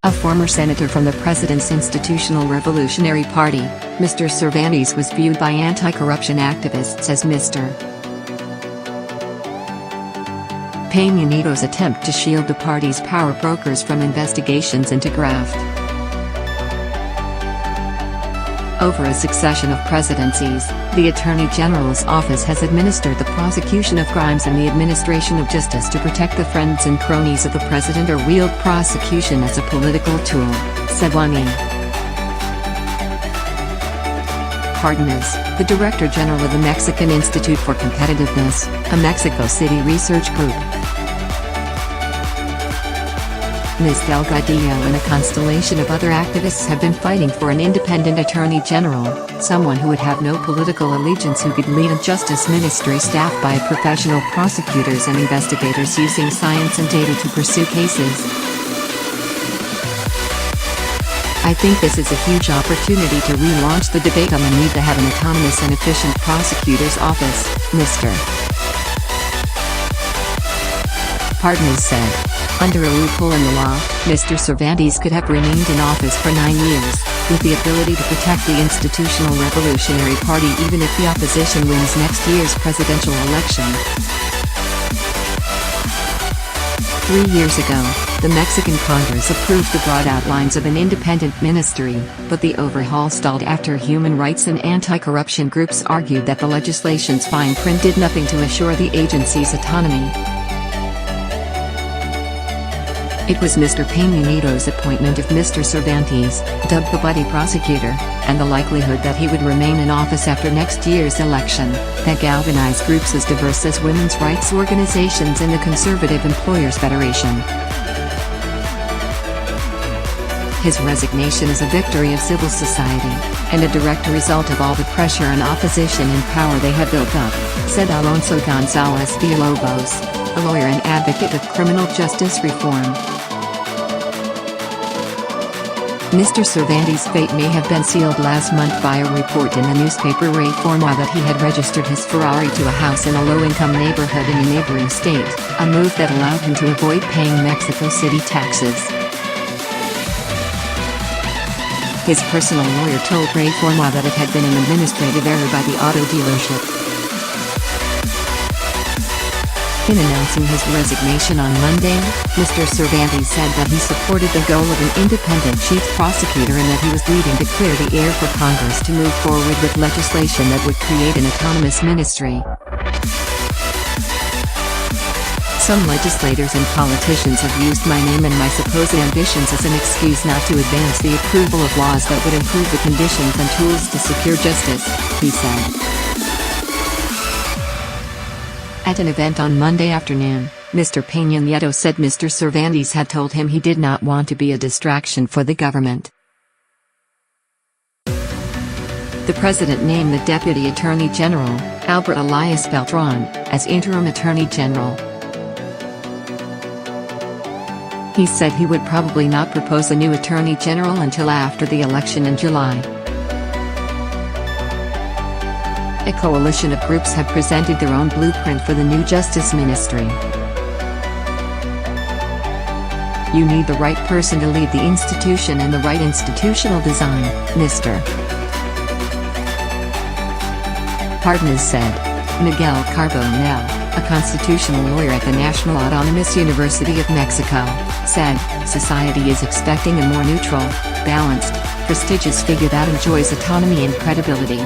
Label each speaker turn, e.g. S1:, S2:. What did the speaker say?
S1: A former senator from the president's Institutional Revolutionary Party, Mr. Cervantes was viewed by anti-corruption activists as Mr. Peña Nieto's attempt to shield the party's power brokers from investigations into graft. Over a succession of presidencies, the Attorney General's office has administered the prosecution of crimes and the administration of justice to protect the friends and cronies of the president or wield prosecution as a political tool, said Juan E.Pardinas, the Director General of the Mexican Institute for Competitiveness, a Mexico City research group. Ms. Delgadillo and a constellation of other activists have been fighting for an independent attorney general, someone who would have no political allegiance, who could lead a justice ministry staffed by professional prosecutors and investigators using science and data to pursue cases. I think this is a huge opportunity to relaunch the debate on the need to have an autonomous and efficient prosecutor's office, Mr. Pardinas said. Under a loophole in the law, Mr. Cervantes could have remained in office for 9 years, with the ability to protect the Institutional Revolutionary Party even if the opposition wins next year's presidential election. 3 years ago, the Mexican Congress approved the broad outlines of an independent ministry, but the overhaul stalled after human rights and anti-corruption groups argued that the legislation's fine print did nothing to assure the agency's autonomy. It was Mr. Peña Nieto's appointment of Mr. Cervantes, dubbed the buddy prosecutor, and the likelihood that he would remain in office after next year's election, that galvanized groups as diverse as women's rights organizations and the Conservative Employers Federation. His resignation is a victory of civil society, and a direct result of all the pressure and opposition and power they have built up, said Alonso González-Villalobos, a lawyer and advocate of criminal justice reform. Mr. Cervantes' fate may have been sealed last month by a report in the newspaper Reforma that he had registered his Ferrari to a house in a low-income neighborhood in a neighboring state, a move that allowed him to avoid paying Mexico City taxes. His personal lawyer told Reforma that it had been an administrative error by the auto dealership. In announcing his resignation on Monday, Mr. Cervantes said that he supported the goal of an independent chief prosecutor and that he was leading to clear the air for Congress to move forward with legislation that would create an autonomous ministry. Some legislators and politicians have used my name and my supposed ambitions as an excuse not to advance the approval of laws that would improve the conditions and tools to secure justice, he said. At an event on Monday afternoon, Mr. Peña Nieto said Mr. Cervantes had told him he did not want to be a distraction for the government. The president named the Deputy Attorney General, Elías Beltrán, as interim Attorney General. He said he would probably not propose a new Attorney General until after the election in July. A coalition of groups have presented their own blueprint for the new Justice Ministry. You need the right person to lead the institution and the right institutional design, Mr. Pardinas said. Miguel Carbonell, a constitutional lawyer at the National Autonomous University of Mexico, said, "Society is expecting a more neutral, balanced, prestigious figure that enjoys autonomy and credibility."